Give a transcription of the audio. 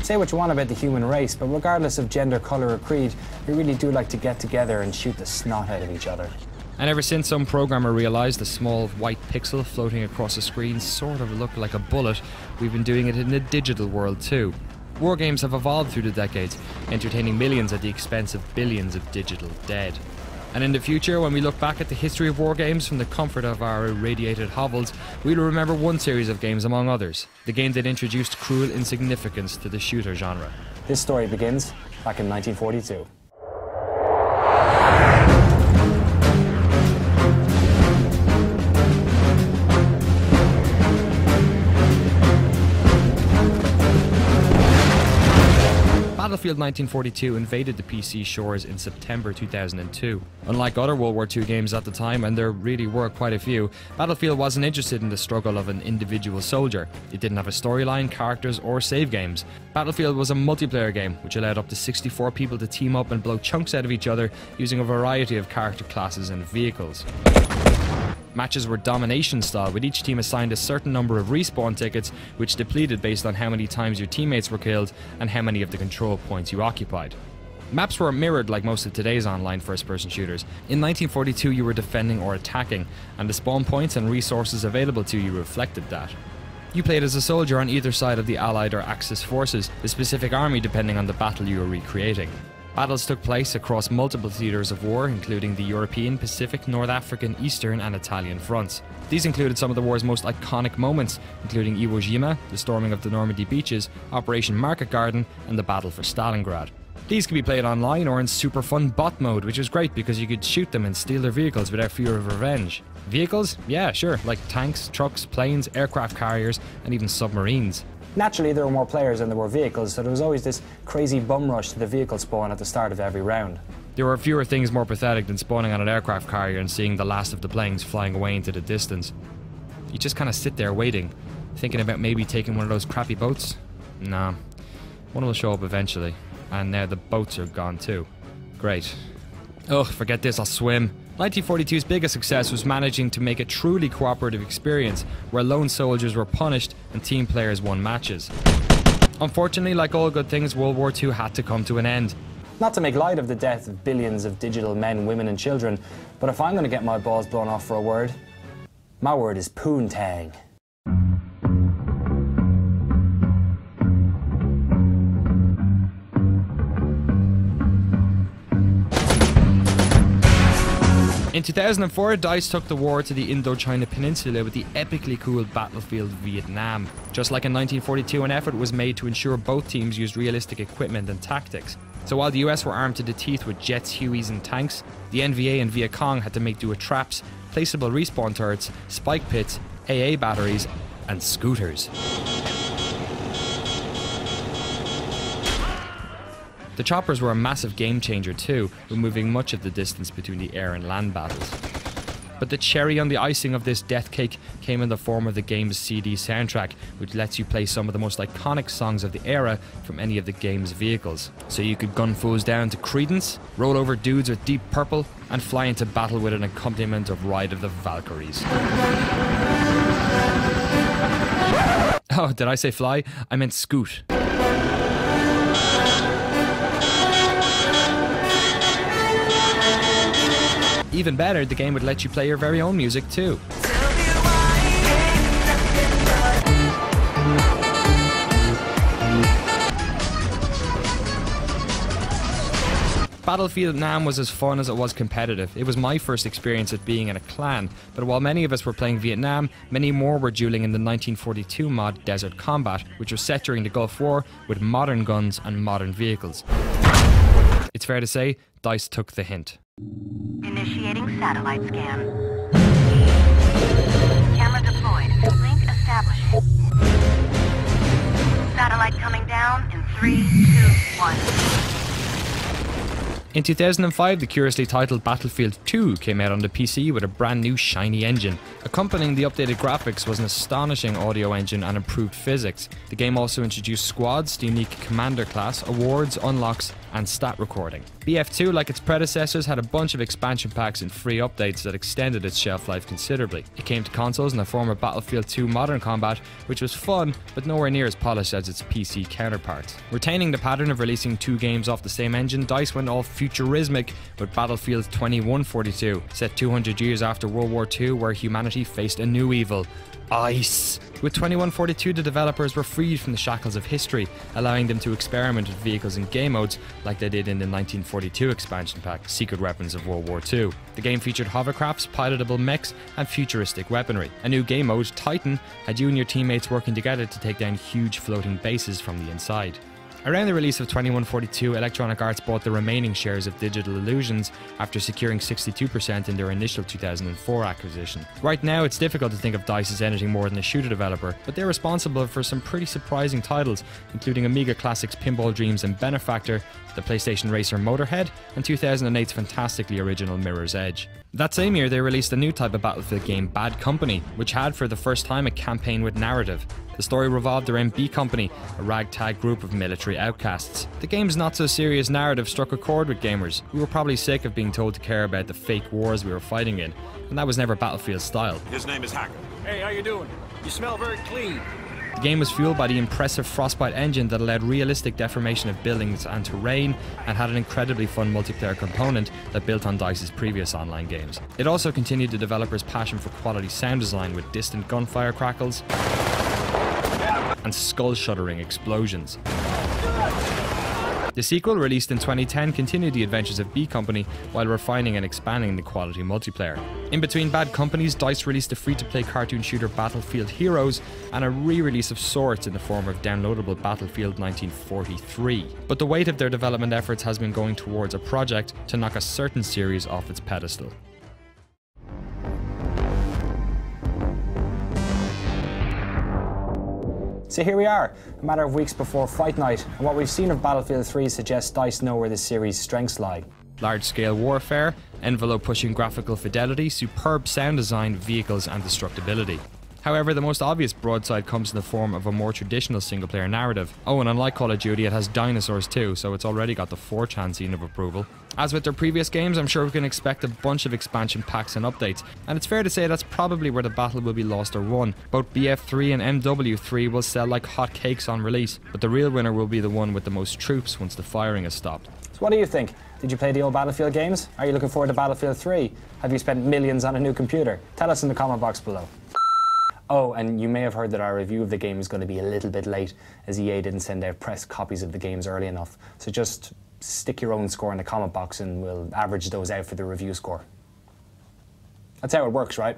Say what you want about the human race, but regardless of gender, colour or creed, we really do like to get together and shoot the snot out of each other. And ever since some programmer realised the small white pixel floating across a screen sort of looked like a bullet, we've been doing it in the digital world too. War games have evolved through the decades, entertaining millions at the expense of billions of digital dead. And in the future, when we look back at the history of war games from the comfort of our irradiated hovels, we'll remember one series of games among others, the game that introduced cruel insignificance to the shooter genre. This story begins back in 1942. Battlefield 1942 invaded the PC shores in September 2002. Unlike other World War II games at the time, and there really were quite a few, Battlefield wasn't interested in the struggle of an individual soldier. It didn't have a storyline, characters, or save games. Battlefield was a multiplayer game, which allowed up to 64 people to team up and blow chunks out of each other using a variety of character classes and vehicles. Matches were domination style, with each team assigned a certain number of respawn tickets, which depleted based on how many times your teammates were killed and how many of the control points you occupied. Maps were mirrored like most of today's online first-person shooters. In 1942 you were defending or attacking, and the spawn points and resources available to you reflected that. You played as a soldier on either side of the Allied or Axis forces, the specific army depending on the battle you were recreating. Battles took place across multiple theatres of war, including the European, Pacific, North African, Eastern and Italian fronts. These included some of the war's most iconic moments, including Iwo Jima, the storming of the Normandy beaches, Operation Market Garden and the Battle for Stalingrad. These could be played online or in super fun bot mode, which was great because you could shoot them and steal their vehicles without fear of revenge. Vehicles? Yeah, sure, like tanks, trucks, planes, aircraft carriers and even submarines. Naturally, there were more players than there were vehicles, so there was always this crazy bum rush to the vehicle spawn at the start of every round. There were fewer things more pathetic than spawning on an aircraft carrier and seeing the last of the planes flying away into the distance. You just kind of sit there waiting, thinking about maybe taking one of those crappy boats. Nah, one will show up eventually, and now the boats are gone too. Great. Ugh, forget this, I'll swim. 1942's biggest success was managing to make a truly cooperative experience where lone soldiers were punished and team players won matches. Unfortunately, like all good things, World War II had to come to an end. Not to make light of the death of billions of digital men, women and children, but if I'm going to get my balls blown off for a word, my word is poontang. In 2004, DICE took the war to the Indochina Peninsula with the epically cool Battlefield Vietnam. Just like in 1942, an effort was made to ensure both teams used realistic equipment and tactics. So while the US were armed to the teeth with jets, Hueys and tanks, the NVA and Viet Cong had to make do with traps, placeable respawn turrets, spike pits, AA batteries, and scooters. The choppers were a massive game changer too, removing much of the distance between the air and land battles. But the cherry on the icing of this death cake came in the form of the game's CD soundtrack, which lets you play some of the most iconic songs of the era from any of the game's vehicles. So you could gun foes down to Creedence, roll over dudes with Deep Purple, and fly into battle with an accompaniment of Ride of the Valkyries. Oh, did I say fly? I meant scoot. Even better, the game would let you play your very own music too. Battlefield Vietnam was as fun as it was competitive. It was my first experience at being in a clan, but while many of us were playing Vietnam, many more were dueling in the 1942 mod Desert Combat, which was set during the Gulf War with modern guns and modern vehicles. It's fair to say, DICE took the hint. Initiating satellite scan. Camera deployed. Link establishing. Satellite coming down in 3, 2, 1. In 2005, the curiously titled Battlefield 2 came out on the PC with a brand new shiny engine. Accompanying the updated graphics was an astonishing audio engine and improved physics. The game also introduced squads, the unique commander class, awards, unlocks, and stat recording. BF2, like its predecessors, had a bunch of expansion packs and free updates that extended its shelf life considerably. It came to consoles in the form of Battlefield 2 Modern Combat, which was fun, but nowhere near as polished as its PC counterparts. Retaining the pattern of releasing 2 games off the same engine, DICE went all futurismic with Battlefield 2142, set 200 years after World War II, where humanity faced a new evil: ice. With 2142, the developers were freed from the shackles of history, allowing them to experiment with vehicles and game modes like they did in the 1942 expansion pack, Secret Weapons of World War II. The game featured hovercrafts, pilotable mechs, and futuristic weaponry. A new game mode, Titan, had you and your teammates working together to take down huge floating bases from the inside. Around the release of 2142, Electronic Arts bought the remaining shares of Digital Illusions after securing 62% in their initial 2004 acquisition. Right now, it's difficult to think of DICE as anything more than a shooter developer, but they're responsible for some pretty surprising titles, including Amiga Classics' Pinball Dreams and Benefactor, the PlayStation Racer Motorhead, and 2008's fantastically original Mirror's Edge. That same year, they released a new type of Battlefield game, Bad Company, which had for the first time a campaign with narrative. The story revolved around B Company, a ragtag group of military outcasts. The game's not-so-serious narrative struck a chord with gamers, who were probably sick of being told to care about the fake wars we were fighting in, and that was never Battlefield's style. His name is Hacker. Hey, how you doing? You smell very clean. The game was fueled by the impressive Frostbite engine that allowed realistic deformation of buildings and terrain, and had an incredibly fun multiplayer component that built on DICE's previous online games. It also continued the developers' passion for quality sound design with distant gunfire crackles and skull-shuddering explosions. The sequel, released in 2010, continued the adventures of B Company while refining and expanding the quality multiplayer. In between Bad Companies, DICE released a free-to-play cartoon shooter Battlefield Heroes and a re-release of sorts in the form of downloadable Battlefield 1943. But the weight of their development efforts has been going towards a project to knock a certain series off its pedestal. So here we are, a matter of weeks before Fight Night, and what we've seen of Battlefield 3 suggests DICE know where this series' strengths lie. Large-scale warfare, envelope-pushing graphical fidelity, superb sound design, vehicles, and destructibility. However, the most obvious broadside comes in the form of a more traditional single-player narrative. Oh, and unlike Call of Duty, it has dinosaurs too, so it's already got the 4chan seal of approval. As with their previous games, I'm sure we can expect a bunch of expansion packs and updates, and it's fair to say that's probably where the battle will be lost or won. Both BF3 and MW3 will sell like hotcakes on release, but the real winner will be the one with the most troops once the firing has stopped. So what do you think? Did you play the old Battlefield games? Are you looking forward to Battlefield 3? Have you spent millions on a new computer? Tell us in the comment box below. Oh, and you may have heard that our review of the game is going to be a little bit late, as EA didn't send out press copies of the games early enough. So just stick your own score in the comment box and we'll average those out for the review score. That's how it works, right?